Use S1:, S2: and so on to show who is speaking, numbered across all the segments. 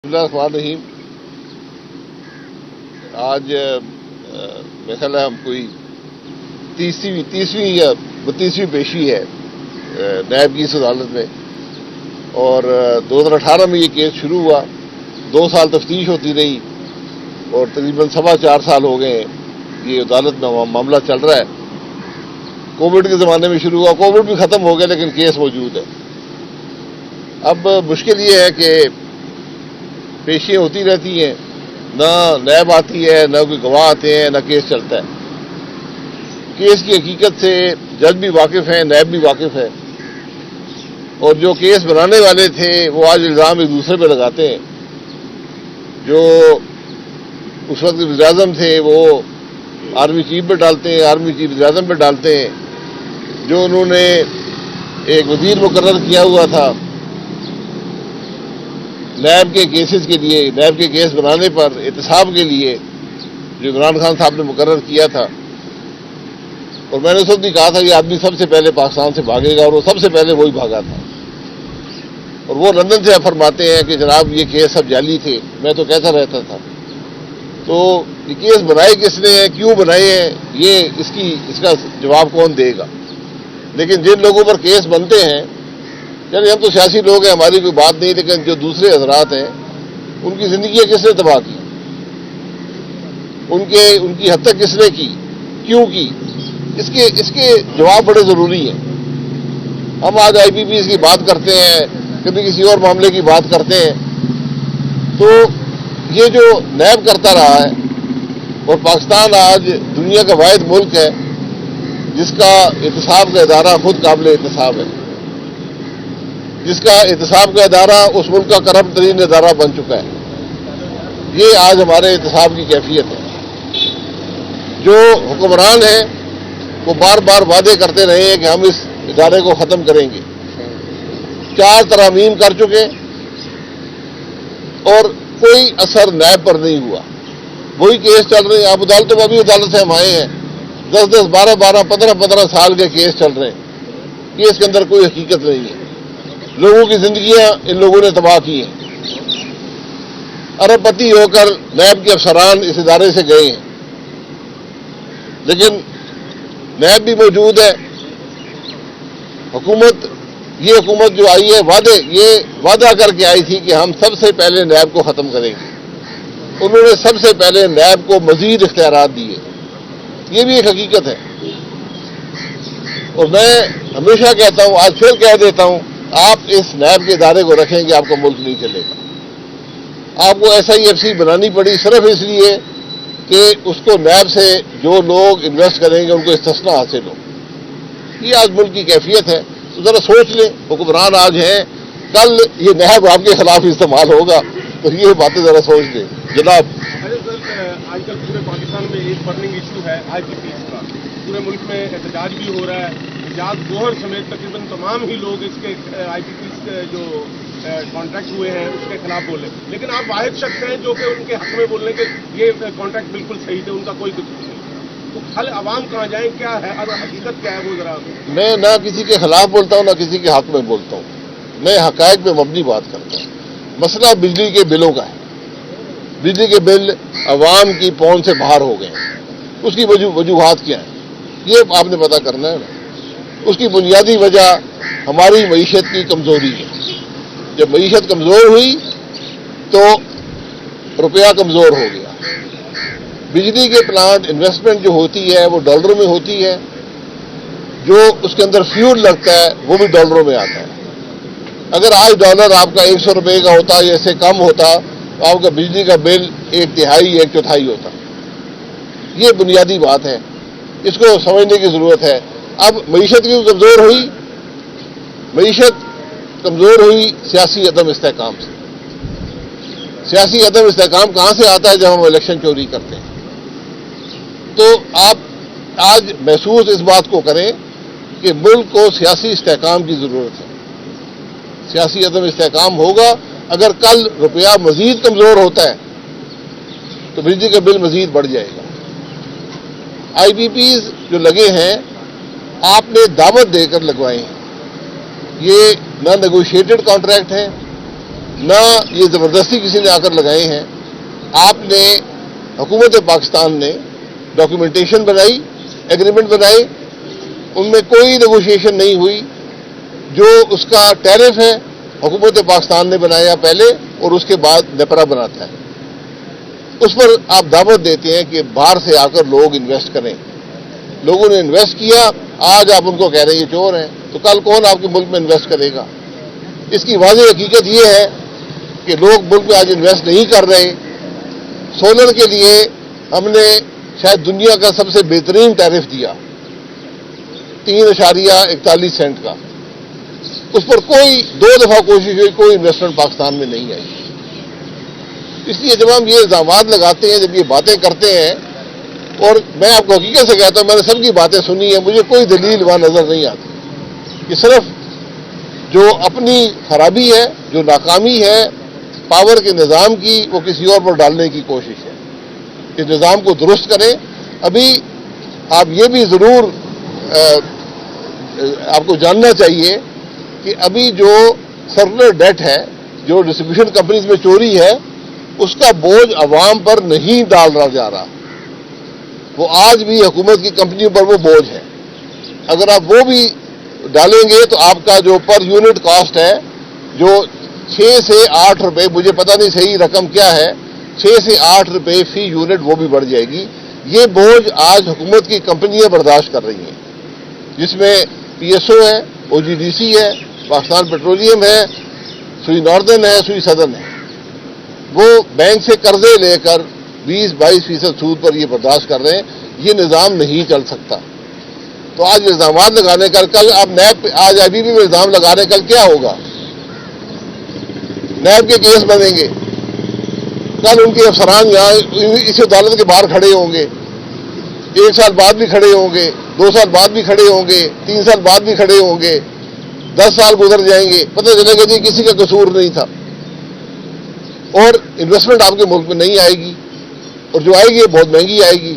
S1: الرحمن الرحیم. آج میرا خیال ہے ہم کوئی تیسویں یا 32ویں پیشی ہے نیب کی اس عدالت میں، اور 2018 میں یہ کیس شروع ہوا. 2 سال تفتیش ہوتی رہی اور تقریباً 4.25 سال ہو گئے ہیں یہ عدالت میں معاملہ چل رہا ہے. کووڈ کے زمانے میں شروع ہوا، کووڈ بھی ختم ہو گیا لیکن کیس موجود ہے. اب مشکل یہ ہے کہ پیشیاں ہوتی رہتی ہیں، نہ نیب آتی ہے، نہ کوئی گواہ آتے ہیں، نہ کیس چلتا ہے. کیس کی حقیقت سے جج بھی واقف ہیں، نیب بھی واقف ہے، اور جو کیس بنانے والے تھے وہ آج الزام ایک دوسرے پہ لگاتے ہیں. جو اس وقت وزیر اعظم تھے وہ آرمی چیف پہ ڈالتے ہیں، آرمی چیف وزیر اعظم پہ ڈالتے ہیں. جو انہوں نے ایک وزیر مقرر کیا ہوا تھا نیب کے کیسز کے لیے، نیب کے کیس بنانے پر احتساب کے لیے، جو عمران خان صاحب نے مقرر کیا تھا، اور میں نے اس وقت بھی کہا تھا کہ آدمی سب سے پہلے پاکستان سے بھاگے گا، اور وہ سب سے پہلے وہی بھاگا تھا. اور وہ لندن سے فرماتے ہیں کہ جناب یہ کیس سب جعلی تھے. میں تو کہتا رہتا تھا. تو یہ کیس بنائے کس نے ہیں، کیوں بنائے ہیں، یہ اس کا جواب کون دے گا. لیکن جن لوگوں پر کیس بنتے ہیں، یعنی ہم تو سیاسی لوگ ہیں، ہماری کوئی بات نہیں، لیکن جو دوسرے حضرات ہیں ان کی زندگیاں کس نے تباہ کی، ان کی حد تک کس نے کی، کیوں کی، اس کے جواب بڑے ضروری ہیں. ہم آج آئی پی پیز کی بات کرتے ہیں، کبھی کسی اور معاملے کی بات کرتے ہیں. تو یہ جو نیب کرتا رہا ہے، اور پاکستان آج دنیا کا واحد ملک ہے جس کا احتساب کا ادارہ خود قابل احتساب ہے، جس کا احتساب کا ادارہ اس ملک کا کرپٹ ترین ادارہ بن چکا ہے. یہ آج ہمارے احتساب کی کیفیت ہے. جو حکمران ہیں وہ بار بار وعدے کرتے رہے ہیں کہ ہم اس ادارے کو ختم کریں گے. 4 ترامیم کر چکے اور کوئی اثر نیب پر نہیں ہوا. وہی کیس چل رہے ہیں. آپ عدالتوں میں ابھی عدالت سے ہم آئے ہیں، 10 12 15 سال کے کیس چل رہے ہیں. کیس کے اندر کوئی حقیقت نہیں ہے. لوگوں کی زندگیاں ان لوگوں نے تباہ کی ہیں. ارب پتی ہو کر نیب کے افسران اس ادارے سے گئے ہیں، لیکن نیب بھی موجود ہے. یہ حکومت جو آئی ہے، وعدہ کر کے آئی تھی کہ ہم سب سے پہلے نیب کو ختم کریں گے. انہوں نے سب سے پہلے نیب کو مزید اختیارات دیے. یہ بھی ایک حقیقت ہے. اور میں ہمیشہ کہتا ہوں، آج پھر کہہ دیتا ہوں، آپ اس نیب کے ادارے کو رکھیں گے، آپ کا ملک نہیں چلے گا. آپ کو SIFC بنانی پڑی صرف اس لیے کہ اس کو نیب سے جو لوگ انویسٹ کریں گے ان کو استثنا حاصل ہو. یہ آج ملک کی کیفیت ہے. تو ذرا سوچ لیں، حکمران آج ہیں، کل یہ نیب آپ کے خلاف استعمال ہوگا. تو یہ باتیں ذرا سوچ لیں جناب.
S2: آج کل پورے پاکستان میں ایک برننگ ایشو ہے IPPs کا. پورے ملک میں احتجاج بھی ہو رہا ہے. اعجاز گوہر سمیت تقریباً تمام ہی لوگ اس کے IPPs کے جو کانٹریکٹ ہوئے ہیں اس کے خلاف بولے. لیکن آپ واحد شخص ہیں جو کہ ان کے حق میں بول رہے ہیں کہ یہ کانٹریکٹ بالکل صحیح تھے، ان کا کوئی قصور نہیں. تو حل عوام کہاں جائیں، کیا ہے اور حقیقت کیا ہے وہ ذرا.
S1: میں نہ کسی کے خلاف بولتا ہوں، نہ کسی کے حق میں بولتا ہوں. میں حقائق پہ مبنی بات کرتا ہوں. مسئلہ بجلی کے بلوں کا ہے. بجلی کے بل عوام کی پہنچ سے باہر ہو گئے ہیں. اس کی وجوہات کیا ہیں یہ آپ نے پتہ کرنا ہے نا. اس کی بنیادی وجہ ہماری معیشت کی کمزوری ہے. جب معیشت کمزور ہوئی تو روپیہ کمزور ہو گیا. بجلی کے پلانٹ انویسٹمنٹ جو ہوتی ہے وہ ڈالروں میں ہوتی ہے، جو اس کے اندر فیول لگتا ہے وہ بھی ڈالروں میں آتا ہے. اگر آج ڈالر آپ کا 100 روپے کا ہوتا یا اس سے کم ہوتا تو آپ کا بجلی کا بل 1/3 1/4 ہوتا. یہ بنیادی بات ہے، اس کو سمجھنے کی ضرورت ہے. اب معیشت کی کمزور ہوئی، معیشت کمزور ہوئی سیاسی عدم استحکام سے. سیاسی عدم استحکام کہاں سے آتا ہے؟ جب ہم الیکشن چوری کرتے ہیں. تو آپ آج محسوس اس بات کو کریں کہ ملک کو سیاسی استحکام کی ضرورت ہے. سیاسی عدم استحکام ہوگا. اگر کل روپیہ مزید کمزور ہوتا ہے تو بجلی کا بل مزید بڑھ جائے گا. IPPs جو لگے ہیں آپ نے دعوت دے کر لگوائے ہیں. یہ نہ نیگوشیٹڈ کانٹریکٹ ہیں، نہ یہ زبردستی کسی نے آ کر لگائے ہیں. آپ نے حکومت پاکستان نے ڈاکیومنٹیشن بنائی, ایگریمنٹ بنائے, ان میں کوئی نیگوشیشن نہیں ہوئی. جو اس کا ٹیرف ہے حکومت پاکستان نے بنایا پہلے اور اس کے بعد نیپرا بناتا ہے. اس پر آپ دعوت دیتے ہیں کہ باہر سے آ کر لوگ انویسٹ کریں. لوگوں نے انویسٹ کیا, آج آپ ان کو کہہ رہے ہیں یہ چور ہیں, تو کل کون آپ کے ملک میں انویسٹ کرے گا؟ اس کی واضح حقیقت یہ ہے کہ لوگ ملک میں آج انویسٹ نہیں کر رہے. سولر کے لیے ہم نے شاید دنیا کا سب سے بہترین ٹیرف دیا 3.41 سینٹ کا. اس پر کوئی 2 دفعہ کوشش ہوئی, کوئی انویسٹمنٹ پاکستان میں نہیں آئی. اس لیے جب ہم یہ الزامات لگاتے ہیں, جب یہ باتیں کرتے ہیں, اور میں آپ کو حقیقت سے کہتا ہوں میں نے سب کی باتیں سنی ہیں, مجھے کوئی دلیل وہاں نظر نہیں آتی. یہ صرف جو اپنی خرابی ہے, جو ناکامی ہے پاور کے نظام کی, وہ کسی اور پر ڈالنے کی کوشش ہے. اس نظام کو درست کریں. ابھی آپ یہ بھی ضرور آپ کو جاننا چاہیے کہ ابھی جو سرکولر ڈیٹ ہے, جو ڈسٹریبیوشن کمپنیز میں چوری ہے, اس کا بوجھ عوام پر نہیں ڈالا جا رہا. وہ آج بھی حکومت کی کمپنیوں پر وہ بوجھ ہے. اگر آپ وہ بھی ڈالیں گے تو آپ کا جو پر یونٹ کاسٹ ہے, جو 6 سے 8 روپے, مجھے پتہ نہیں صحیح رقم کیا ہے, 6 سے 8 روپے فی یونٹ وہ بھی بڑھ جائے گی. یہ بوجھ آج حکومت کی کمپنیاں برداشت کر رہی ہیں, جس میں پی ایس او ہے, او جی ڈی سی ہے, پاکستان پیٹرولیم ہے, سوئی ناردرن ہے, سوئی سدرن ہے. وہ بینک سے قرضے لے کر 20-22% سود پر یہ برداشت کر رہے ہیں. یہ نظام نہیں چل سکتا. تو آج الزامات لگانے کا, کل آپ نیب آج ابھی بھی الزام لگانے کل کیا ہوگا؟ نیب کے کیس بنیں گے, کل ان کے افسران یہاں اس عدالت کے باہر کھڑے ہوں گے, 1 سال بعد بھی کھڑے ہوں گے, 2 سال بعد بھی کھڑے ہوں گے, 3 سال بعد بھی کھڑے ہوں گے, 10 سال گزر جائیں گے, پتہ چلے گا جی کسی کا قصور نہیں تھا. اور انویسٹمنٹ آپ کے ملک میں نہیں آئے گی, اور جو آئے گی بہت مہنگی آئے گی.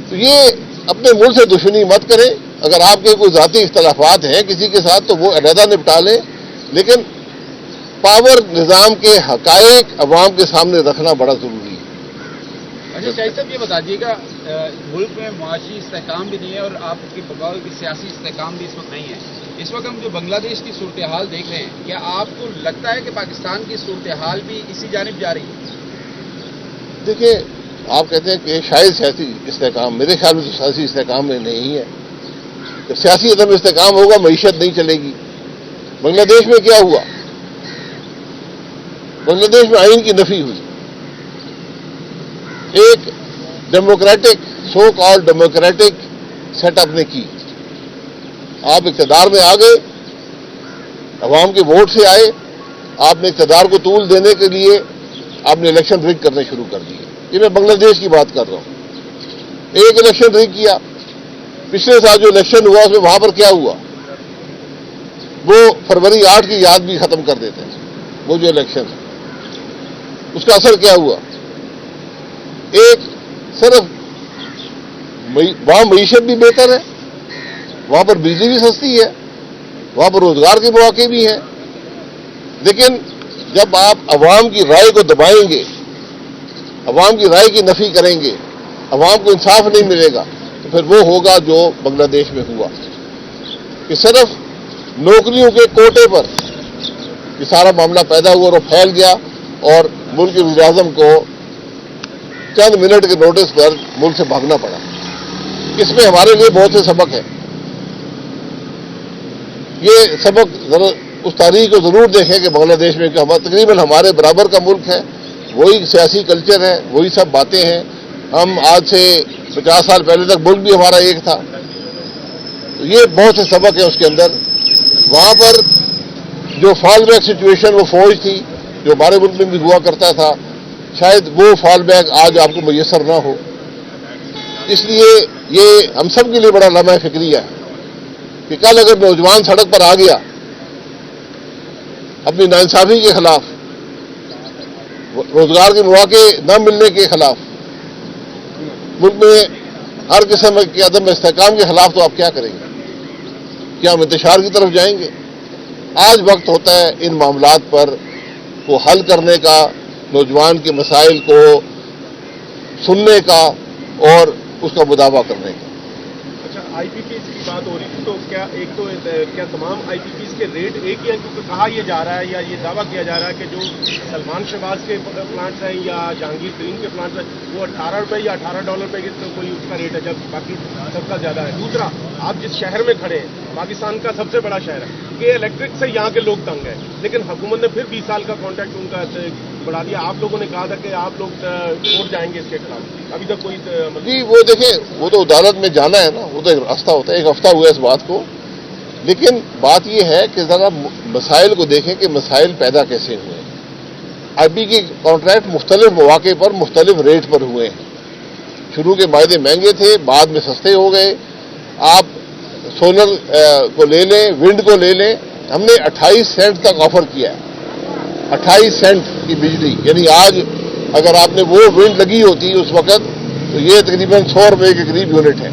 S1: تو یہ اپنے ملک سے دشمنی مت کریں. اگر آپ کے کوئی ذاتی اختلافات ہیں کسی کے ساتھ تو وہ علیحدہ نپٹا لیں, لیکن پاور نظام کے حقائق عوام کے سامنے رکھنا بڑا ضروری ہے.
S3: اچھا شاہد صاحب یہ بتا دیجیے گا, ملک میں معاشی استحکام بھی نہیں ہے اور آپ کی بغاوت کی سیاسی استحکام بھی اس وقت نہیں ہے. اس وقت ہم جو بنگلہ دیش کی صورتحال دیکھ رہے ہیں, کیا آپ کو لگتا ہے کہ پاکستان کی صورتحال بھی اسی جانب جا رہی ہے؟
S1: دیکھیں, آپ کہتے ہیں کہ شاید سیاسی استحکام, میرے خیال میں تو سیاسی استحکام میں نہیں ہے. جب سیاسی عدم استحکام ہوگا معیشت نہیں چلے گی. بنگلہ دیش میں کیا ہوا؟ بنگلہ دیش میں آئین کی نفی ہوئی. ایک ڈیموکریٹک, سو کال ڈیموکریٹک سیٹ اپ نے کی. آپ اقتدار میں آ گئے, عوام کے ووٹ سے آئے, آپ نے اقتدار کو طول دینے کے لیے آپ نے الیکشن رگ کرنے شروع کر دیے. یہ میں بنگلہ دیش کی بات کر رہا ہوں. ایک الیکشن رگ کیا. پچھلے سال جو الیکشن ہوا اس میں وہاں پر کیا ہوا؟ وہ فروری 8 کی یاد بھی ختم کر دیتے ہیں. وہ جو الیکشن ہے اس کا اثر کیا ہوا؟ ایک صرف وہاں معیشت بھی بہتر ہے, وہاں پر بجلی بھی سستی ہے, وہاں پر روزگار کے مواقع بھی ہیں. لیکن جب آپ عوام کی رائے کو دبائیں گے, عوام کی رائے کی نفی کریں گے, عوام کو انصاف نہیں ملے گا, تو پھر وہ ہوگا جو بنگلہ دیش میں ہوا کہ صرف نوکریوں کے کوٹے پر یہ سارا معاملہ پیدا ہوا اور وہ پھیل گیا, اور ملک کے وزیر اعظم کو چند منٹ کے نوٹس پر ملک سے بھاگنا پڑا. اس میں ہمارے لیے بہت سے سبق ہیں. یہ سبق ذرا اس تاریخ کو ضرور دیکھیں کہ بنگلہ دیش میں تقریباً ہمارے برابر کا ملک ہے, وہی سیاسی کلچر ہے, وہی سب باتیں ہیں. ہم آج سے 50 سال پہلے تک ملک بھی ہمارا ایک تھا. یہ بہت سے سبق ہیں اس کے اندر. وہاں پر جو فال بیک سچویشن وہ فوج تھی جو ہمارے ملک میں بھی ہوا کرتا تھا, شاید وہ فال بیک آج آپ کو میسر نہ ہو. اس لیے یہ ہم سب کے لیے بڑا لمحہ فکریہ ہے کہ کل اگر نوجوان سڑک پر آ گیا اپنی ناانصافی کے خلاف, روزگار کے مواقع نہ ملنے کے خلاف, ملک میں ہر قسم کے عدم استحکام کے خلاف, تو آپ کیا کریں گے؟ کیا ہم انتشار کی طرف جائیں گے؟ آج وقت ہوتا ہے ان معاملات پر کو حل کرنے کا، نوجوان کے مسائل کو سننے کا اور اس کا مداوع کرنے کا۔
S2: اچھا، آئی پی پیز کی بات ہو رہی تھی، تو کیا تمام آئی پی پیز کے ریٹ ایک ہی ہیں؟ کیونکہ کہا یہ جا رہا ہے یا یہ دعویٰ کیا جا رہا ہے کہ جو سلمان شہباز کے پلانٹس ہیں یا جہانگیر ترین کے پلانٹس ہیں وہ $18 یا $18 کی کوئی اس کا ریٹ ہے، جب باقی سب کا زیادہ ہے۔ دوسرا، آپ جس شہر میں کھڑے ہیں پاکستان کا سب سے بڑا شہر ہے، کہ الیکٹرک سے یہاں کے لوگ تنگ ہیں، لیکن حکومت نے پھر 20 سال کا کانٹریکٹ ان کا بڑھا دیا۔ آپ لوگوں نے کہا تھا کہ آپ لوگ کورٹ جائیں گے اس کے خلاف، ابھی تک کوئی
S1: جی وہ دیکھیں، وہ تو عدالت میں جانا ہے نا، وہ تو ایک راستہ ہوتا ہے، ایک ہفتہ ہوا ہے اس بات کو، لیکن بات یہ ہے کہ ذرا مسائل کو دیکھیں کہ مسائل پیدا کیسے ہوئے ہیں۔ ابھی کے کانٹریکٹ مختلف مواقع پر مختلف ریٹ پر ہوئے ہیں۔ شروع کے معاہدے مہنگے تھے، بعد میں سستے ہو گئے۔ آپ سولر کو لے لیں، ونڈ کو لے لیں، ہم نے 28 سینٹ تک آفر کیا ہے، 28 سینٹ کی بجلی، یعنی آج اگر آپ نے وہ ونڈ لگی ہوتی اس وقت تو یہ تقریباً $100 کے قریب یونٹ ہے،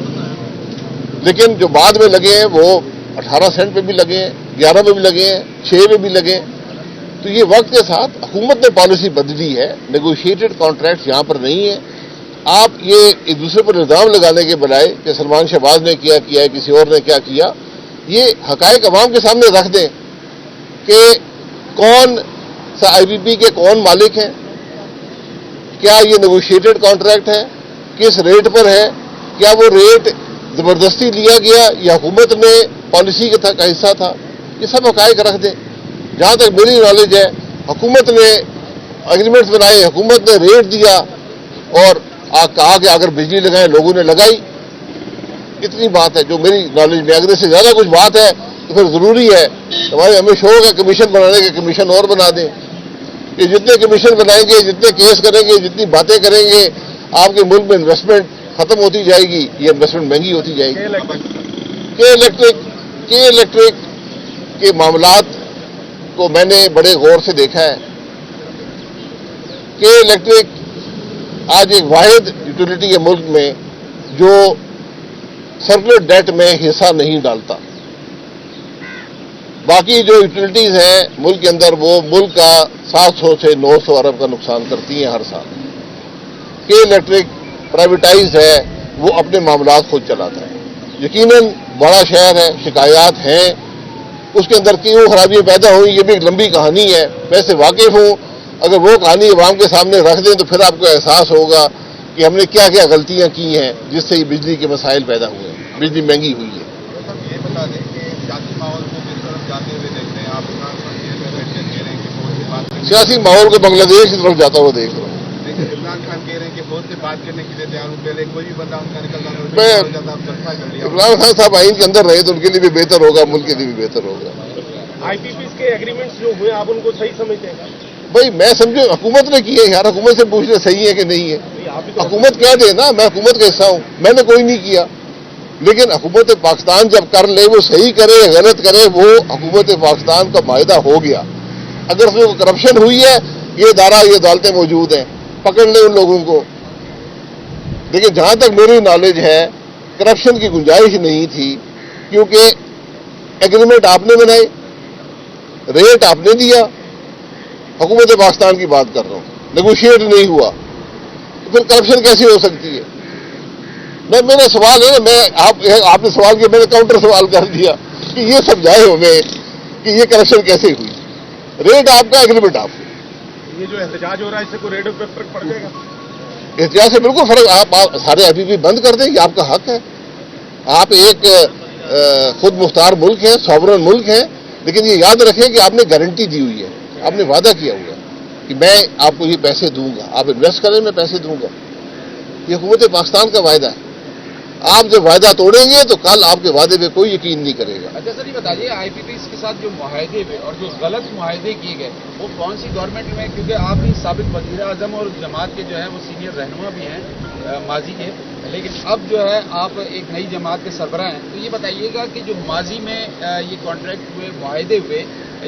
S1: لیکن جو بعد میں لگے ہیں وہ 18 سینٹ پہ بھی لگے ہیں، 11 پہ بھی لگے ہیں، 6 پہ بھی لگے ہیں۔ تو یہ وقت کے ساتھ حکومت نے پالیسی بدلی ہے، نیگوشیٹڈ کانٹریکٹ یہاں پر نہیں ہے۔ آپ یہ ایک دوسرے پر الزام لگانے کے بجائے کہ سلمان شہباز نے کیا ہے، کسی اور نے کیا کیا، یہ حقائق عوام کے سامنے رکھ دیں کہ کون سا آئی بی پی کے کون مالک ہیں، کیا یہ نیگوشیٹڈ کانٹریکٹ ہے، کس ریٹ پر ہے، کیا وہ ریٹ زبردستی لیا گیا یا حکومت میں پالیسی کا حصہ تھا، یہ سب حقائق رکھ دیں۔ جہاں تک میری نالج ہے، حکومت نے ایگریمنٹس بنائے، حکومت نے ریٹ دیا اور کہا کہ اگر بجلی لگائیں، لوگوں نے لگائی، اتنی بات ہے جو میری نالج میں۔ اگر اس سے زیادہ کچھ بات ہے تو پھر ضروری ہے ہمارے ہمیں شوق ہے کمیشن بنانے کے، کمیشن اور بنا دیں۔ یہ جتنے کمیشن بنائیں گے، جتنے کیس کریں گے، جتنی باتیں کریں گے، آپ کے ملک میں انویسٹمنٹ ختم ہوتی جائے گی، یہ انویسٹمنٹ مہنگی ہوتی جائے گی۔ کے الیکٹرک کے معاملات کو میں نے بڑے غور سے دیکھا ہے۔ کے الیکٹرک آج ایک واحد یوٹیلیٹی ہے ملک میں جو سرکولر ڈیٹ میں حصہ نہیں ڈالتا۔ باقی جو یوٹیلیٹیز ہیں ملک کے اندر وہ ملک کا 700 سے 900 ارب کا نقصان کرتی ہیں ہر سال۔ کے الیکٹرک پرائیویٹائز ہے، وہ اپنے معاملات خود چلاتا ہے۔ یقیناً بڑا شہر ہے، شکایات ہیں، اس کے اندر کیوں خرابیاں پیدا ہوئی یہ بھی ایک لمبی کہانی ہے، میں اس سے واقف ہوں۔ اگر وہ کہانی عوام کے سامنے رکھ دیں تو پھر آپ کو احساس ہوگا کہ ہم نے کیا کیا غلطیاں کی ہیں جس سے یہ بجلی کے مسائل پیدا ہوئے ہیں، بجلی مہنگی ہوئی ہے۔
S4: یہ بتا دیں کہ سیاسی ماحول کو کس طرف جاتے ہوئے دیکھتے ہیں آپ؟ عمران خان جیل میں بیٹھ کر کہہ رہے ہیں کہ فوج سے بات کرنے،
S1: سیاسی ماحول کو بنگلہ دیش کی طرف جاتا ہوا دیکھ رہا ہوں۔
S4: لیکن عمران خان کہہ رہے ہیں کہ فوج سے بات کرنے کے لیے تیار ہوں، پہلے کوئی بھی بندہ ان کا نکلتا ہے
S1: عمران خان صاحب آئین کے اندر رہے تو ان کے لیے بھی بہتر ہوگا، ملک کے لیے بھی بہتر ہوگا۔
S2: آئی پی پیز کے ایگریمنٹس جو ہوئے آپ ان کو صحیح سمجھتے ہیں؟
S1: بھائی میں سمجھو حکومت نے کی ہے یار، حکومت سے پوچھ لیں صحیح ہے کہ نہیں ہے۔ حکومت کیا دے نا، میں حکومت کا حصہ ہوں، میں نے کوئی نہیں کیا، لیکن حکومت پاکستان جب کر لے وہ صحیح کرے غلط کرے، وہ حکومت پاکستان کا معاہدہ ہو گیا۔ اگر اس میں کرپشن ہوئی ہے، یہ ادارہ یہ عدالتیں موجود ہیں، پکڑ لیں ان لوگوں کو۔ لیکن جہاں تک میری نالج ہے کرپشن کی گنجائش نہیں تھی، کیونکہ ایگریمنٹ آپ نے بنائے، ریٹ آپ نے دیا، حکومت پاکستان کی بات کر رہا ہوں، نیگوشیٹ نہیں ہوا، تو پھر کرپشن کیسی ہو سکتی ہے؟ میرا سوال ہے نا، آپ نے سوال کیا، میں نے کاؤنٹر سوال کر دیا کہ یہ سمجھائے ہمیں کہ یہ کرپشن کیسے ہوئی۔ ریٹ آپ کا، ایگریمنٹ آپ کا۔
S2: یہ جو احتجاج ہو رہا ہے اس سے کوئی ریٹ پہ فرق پڑ جائے گا؟
S1: احتجاج سے بالکل فرق، آپ سارے ابھی بھی بند کر دیں، یہ آپ کا حق ہے۔ آپ ایک خود مختار ملک ہے، سوورن ملک ہے، لیکن یہ یاد رکھیں کہ آپ نے گارنٹی دی ہوئی ہے، آپ نے وعدہ کیا ہوا ہے کہ میں آپ کو یہ پیسے دوں گا، آپ انویسٹ کریں میں پیسے دوں گا۔ یہ حکومت پاکستان کا وعدہ ہے۔ آپ جب وعدہ توڑیں گے تو کل آپ کے وعدے پہ کوئی یقین نہیں کرے گا۔
S3: اچھا سر، یہ بتائیے آئی پی پیز کے ساتھ جو معاہدے ہوئے اور جو غلط معاہدے کیے گئے وہ کون سی گورنمنٹ میں؟ کیونکہ آپ بھی سابق وزیر اعظم اور جماعت کے جو ہے وہ سینئر رہنما بھی ہیں ماضی کے، لیکن اب جو ہے آپ ایک نئی جماعت کے سربراہ ہیں، تو یہ بتائیے گا کہ جو ماضی میں یہ کانٹریکٹ ہوئے، معاہدے ہوئے،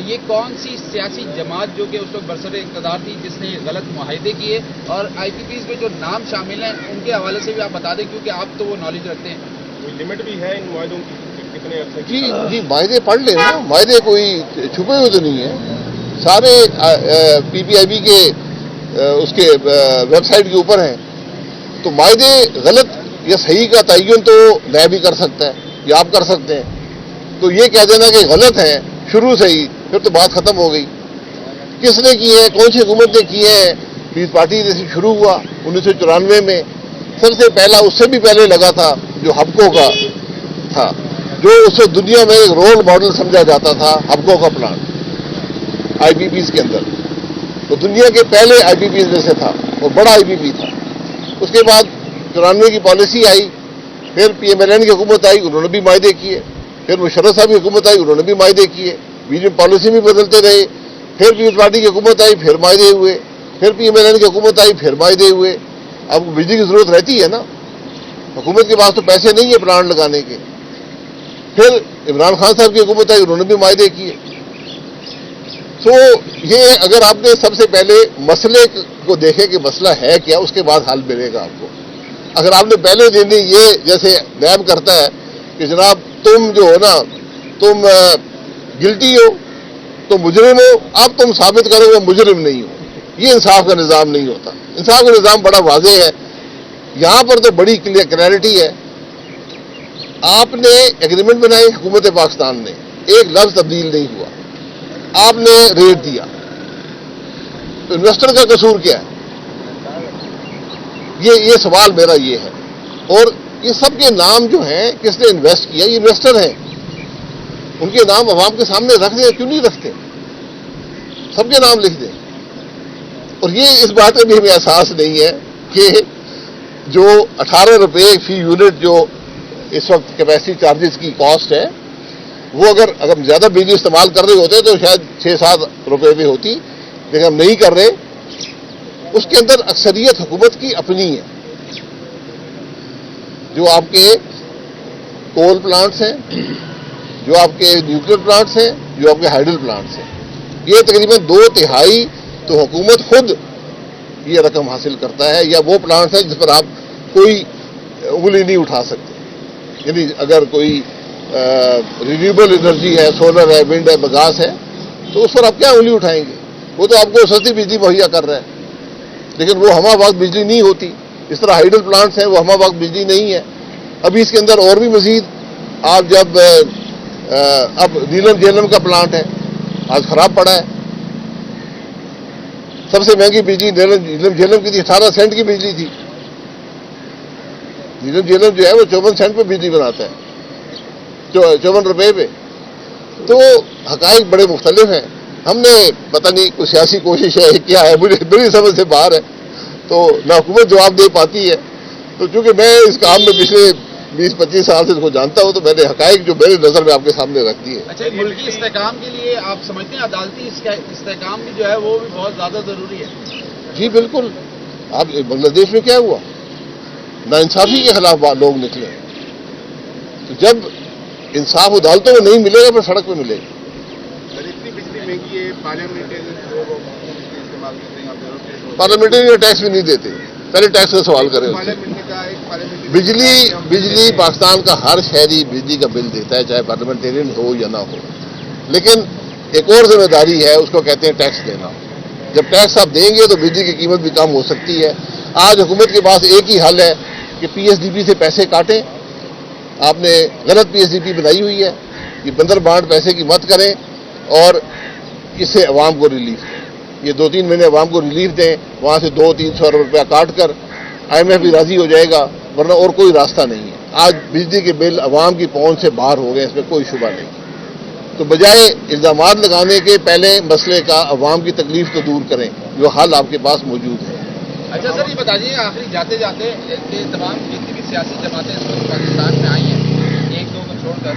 S3: یہ کون سی سیاسی جماعت جو کہ اس وقت برسر اقتدار تھی جس نے یہ غلط معاہدے کیے، اور آئی پی پیز میں جو نام شامل ہیں ان کے حوالے سے بھی آپ بتا دیں کیونکہ آپ تو وہ نالج رکھتے ہیں۔
S2: کوئی لمٹ بھی ہے ان معاہدوں کی کتنے عرصے کی؟
S1: جی معاہدے پڑھ لیں نا، معاہدے کوئی چھپے ہوئے تو نہیں ہیں۔ سارے پی پی آئی بی کے اس کے ویب سائٹ کے اوپر ہیں. تو معاہدے غلط یا صحیح کا تعین تو میں بھی کر سکتا ہے یا آپ کر سکتے ہیں. تو یہ کہہ دینا کہ غلط ہے شروع سے ہی، پھر تو بات ختم ہو گئی. کس نے کی ہے، کون سی حکومت نے کی ہے؟ پیس پارٹی جیسے شروع ہوا 1994 میں. سب سے پہلا، اس سے بھی پہلے لگا تھا جو ہبکو کا تھا، جو اسے دنیا میں ایک رول ماڈل سمجھا جاتا تھا. ہبکو کا پلانٹ آئی پی پیز کے اندر، تو دنیا کے پہلے آئی پی پیز میں سے تھا اور بڑا آئی پی پی تھا. اس کے بعد 94 کی پالیسی آئی، پھر پی ایم ایل این کی حکومت آئی، انہوں نے بھی معاہدے کیے. پھر مشرف صاحب کی حکومت آئی، انہوں نے بھی معاہدے کیے. بیچ میں پالیسی بھی بدلتے رہے. پھر پیپلز پارٹی کی حکومت آئی، پھر معاہدے ہوئے. پھر پی ایم ایل این کی حکومت آئی، پھر معاہدے ہوئے. اب بجلی کی ضرورت رہتی ہے نا، حکومت کے پاس تو پیسے نہیں ہیں پلانٹ لگانے کے. پھر عمران خان صاحب کی حکومت آئی، انہوں نے بھی معاہدے کیے. تو یہ اگر آپ نے سب سے پہلے مسئلے کو دیکھے کہ مسئلہ ہے کیا، اس کے بعد حل ملے گا آپ کو. اگر آپ نے پہلے دن ہی یہ جیسے نیب کرتا ہے کہ جناب تم جو ہو نا، تم گلٹی ہو، تم مجرم ہو، اب تم ثابت کرو کہ مجرم نہیں ہو. یہ انصاف کا نظام نہیں ہوتا. انصاف کا نظام بڑا واضح ہے. یہاں پر تو بڑی کلیئرٹی ہے. آپ نے ایگریمنٹ بنائی حکومت پاکستان نے، ایک لفظ تبدیل نہیں ہوا. آپ نے ریٹ دیا، تو انویسٹر کا قصور کیا ہے؟ یہ سوال میرا یہ ہے. اور یہ سب کے نام جو ہیں، کس نے انویسٹ کیا، یہ انویسٹر ہیں. ان کے نام عوام کے سامنے رکھ دیں، کیوں نہیں رکھتے؟ سب کے نام لکھ دیں. اور یہ اس بات کا بھی ہمیں احساس نہیں ہے کہ جو 18 روپے فی یونٹ جو اس وقت کیپیسٹی چارجز کی کاسٹ ہے، وہ اگر ہم زیادہ بجلی استعمال کر رہے ہوتے تو شاید 6-7 روپے بھی ہوتی، لیکن ہم نہیں کر رہے. اس کے اندر اکثریت حکومت کی اپنی ہے. جو آپ کے کول پلانٹس ہیں، جو آپ کے نیوکلیر پلانٹس ہیں، جو آپ کے ہائیڈل پلانٹس ہیں، یہ تقریباً 2/3 تو حکومت خود یہ رقم حاصل کرتا ہے. یا وہ پلانٹس ہیں جس پر آپ کوئی انگلی نہیں اٹھا سکتے. یعنی اگر کوئی رینیوبل انرجی ہے، سولر ہے، ونڈ ہے، بگاس ہے، تو اس پر آپ کیا انگلی اٹھائیں گے؟ وہ تو آپ کو سستی بجلی مہیا کر رہا ہے، لیکن وہ ہمہ وقت بجلی نہیں ہوتی. اس طرح ہائیڈل پلانٹس ہیں، وہ ہمہ وقت بجلی نہیں ہے. ابھی اس کے اندر اور بھی مزید آپ جب اب نیلم جیلم کا پلانٹ ہے، آج خراب پڑا ہے. سب سے مہنگی بجلی نیلم جیلم کی تھی، 18 سینٹ کی بجلی تھی. نیلم جیلم جو ہے وہ 54 سینٹ پہ بجلی بناتا ہے، 54 روپے پہ. تو حقائق بڑے مختلف ہیں. ہم نے پتہ نہیں کوئی سیاسی کوشش ہے کیا ہے، مجھے میری سمجھ سے باہر ہے. تو نہ حکومت جواب دے پاتی ہے. تو چونکہ میں اس کام میں پچھلے 20-25 سال سے اس کو جانتا ہوں، تو میں نے حقائق جو میرے نظر میں آپ کے سامنے رکھ دی ہے.
S3: اچھا، ملکی استحکام کے لیے آپ سمجھتے ہیں عدالتی استحکام بھی جو ہے وہ بھی بہت زیادہ ضروری ہے؟
S1: جی بالکل. آپ بنگلہ دیش میں کیا ہوا؟ ناانصافی کے خلاف لوگ نکلے. تو جب انصاف عدالتوں میں نہیں ملے گا، پھر سڑک پہ ملے گا.
S4: اتنی بجلی مہنگی ہے، پارلیمنٹری استعمال کرتے ہیں،
S1: پارلیمنٹری ٹیکس بھی نہیں دیتے. پہلے ٹیکس کا سوال کریں. بجلی پاکستان کا ہر شہری بجلی کا بل دیتا ہے، چاہے پارلیمنٹرین ہو یا نہ ہو. لیکن ایک اور ذمہ داری ہے، اس کو کہتے ہیں ٹیکس دینا. جب ٹیکس آپ دیں گے تو بجلی کی قیمت بھی کم ہو سکتی ہے. آج حکومت کے پاس ایک ہی حل ہے کہ پی ایس ڈی پی سے پیسے کاٹیں. آپ نے غلط پی ایس ڈی پی بنائی ہوئی ہے. یہ بندر بانٹ پیسے کی مت کریں اور اس سے عوام کو ریلیف دیں. یہ 2-3 مہینے عوام کو ریلیف دیں، وہاں سے 200-300 روپیہ کاٹ کر آئی ایم ایف بھی راضی ہو جائے گا، ورنہ اور کوئی راستہ نہیں ہے. آج بجلی کے بل عوام کی پہنچ سے باہر ہو گئے، اس میں کوئی شبہ نہیں. تو بجائے الزامات لگانے کے پہلے مسئلے کا عوام کی تکلیف تو دور کریں، جو حل آپ کے پاس موجود ہے.
S3: اچھا سر، یہ بتا دیجیے آخری جاتے جاتے کہ تمام جتنی بھی سیاسی جماعتیں اس وقت پاکستان میں آئی ہیں، 1-2 کو چھوڑ کر،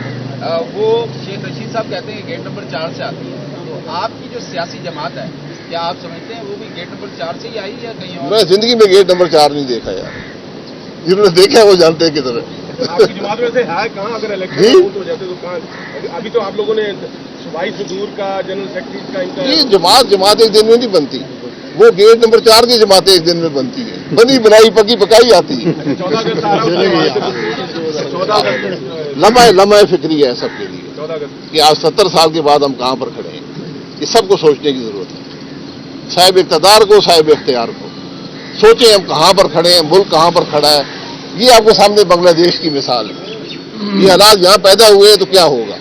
S3: وہ شیخ رشید صاحب کہتے ہیں کہ گیٹ نمبر 4 سے آتی ہے. تو آپ کی جو سیاسی جماعت ہے، کیا آپ سمجھتے ہیں وہ بھی گیٹ نمبر 4 سے ہی آئی یا کہیں اور؟
S1: میں زندگی میں گیٹ نمبر 4 نہیں دیکھا یار. جنہوں نے دیکھا ہے وہ جانتے ہیں کدھر ہے.
S2: آپ کی جماعت میں سے ہے کہاں؟ اگر الیکشن ہو جاتے تو کہاں؟ ابھی تو آپ لوگوں نے صوبائی صدور کا، جنرل سیکرٹری کا، ان کا
S1: یہ جماعت ایک دن میں نہیں بنتی. وہ گیٹ نمبر 4 کی جماعتیں ایک دن میں بنتی ہے. بنی بنائی پکی پکائی آتی ہے.
S2: 14 اگست
S1: لمحہ فکری ہے سب کے لیے کہ آج 70 سال کے بعد ہم کہاں پر کھڑے ہیں. یہ سب کو سوچنے کی ضرورت ہے. صاحب اقتدار کو، صاحب اختیار کو. سوچیں ہم کہاں پر کھڑے ہیں، ملک کہاں پر کھڑا ہے. یہ آپ کے سامنے بنگلہ دیش کی مثال ہے. یہ حالات یہاں پیدا ہوئے ہیں تو کیا ہوگا.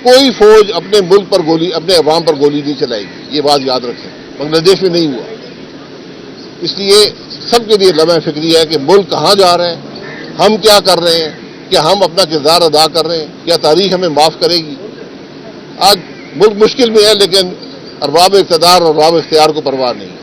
S1: کوئی فوج اپنے ملک پر گولی، اپنے عوام پر گولی نہیں چلائے گی، یہ بات یاد رکھیں. بنگلہ دیش میں نہیں ہوا. اس لیے سب کے لیے لمحہ فکری ہے کہ ملک کہاں جا رہے ہیں، ہم کیا کر رہے ہیں، کیا ہم اپنا کردار ادا کر رہے ہیں، کیا تاریخ ہمیں معاف کرے گی. آج ملک مشکل میں ہے لیکن ارباب اقتدار اور ارباب اختیار کو پرواہ نہیں ہے.